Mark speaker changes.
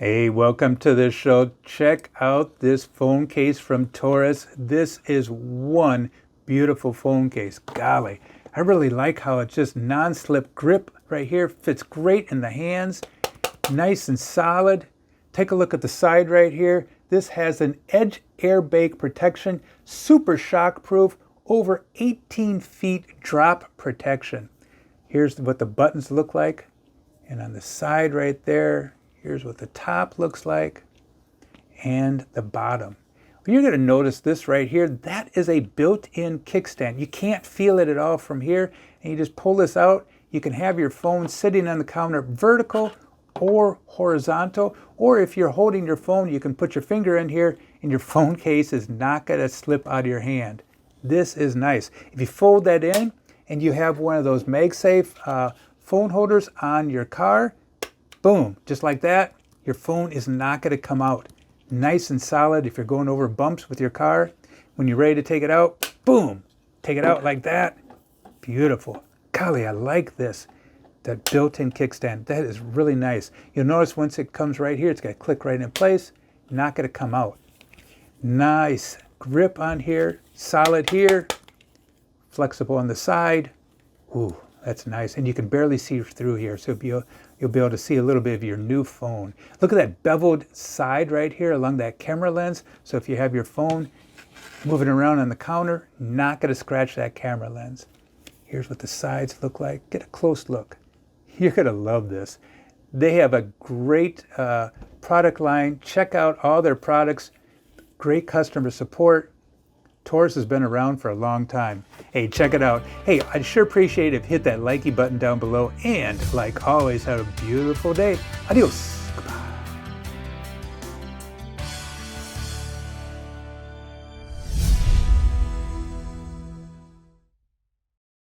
Speaker 1: Hey, welcome to the show. Check out this phone case from TORRAS. This is one beautiful phone case. Golly, I really like how it's just non-slip grip right here. Fits great in the hands. Nice and solid. Take a look at the side right here. This has an edge airbag protection, super shock proof, over 18 feet drop protection. Here's what the buttons look like. And on the side right there, here's what the top looks like and the bottom. You're going to notice this right here. That is a built-in kickstand. You can't feel it at all from here. And you just pull this out. You can have your phone sitting on the counter vertical or horizontal. Or if you're holding your phone, you can put your finger in here and your phone case is not going to slip out of your hand. This is nice. If you fold that in and you have one of those MagSafe phone holders on your car, boom, just like that, your phone is not going to come out. Nice and solid if you're going over bumps with your car. When you're ready to take it out, boom, take it out like that. Beautiful. Golly, I like this. That built-in kickstand, that is really nice. You'll notice once it comes right here, it's going to click right in place, not going to come out. Nice grip on here, solid here, flexible on the side. Ooh, that's nice. And you can barely see through here, so you'll be able to see a little bit of your new phone. Look at that beveled side right here along that camera lens. So if you have your phone moving around on the counter, not going to scratch that camera lens. Here's what the sides look like. Get a close look. You're going to love this. They have a great product line. Check out all their products. Great customer support. TORRAS has been around for a long time. Hey, check it out. Hey, I'd sure appreciate it if you hit that likey button down below. And like always, have a beautiful day. Adios.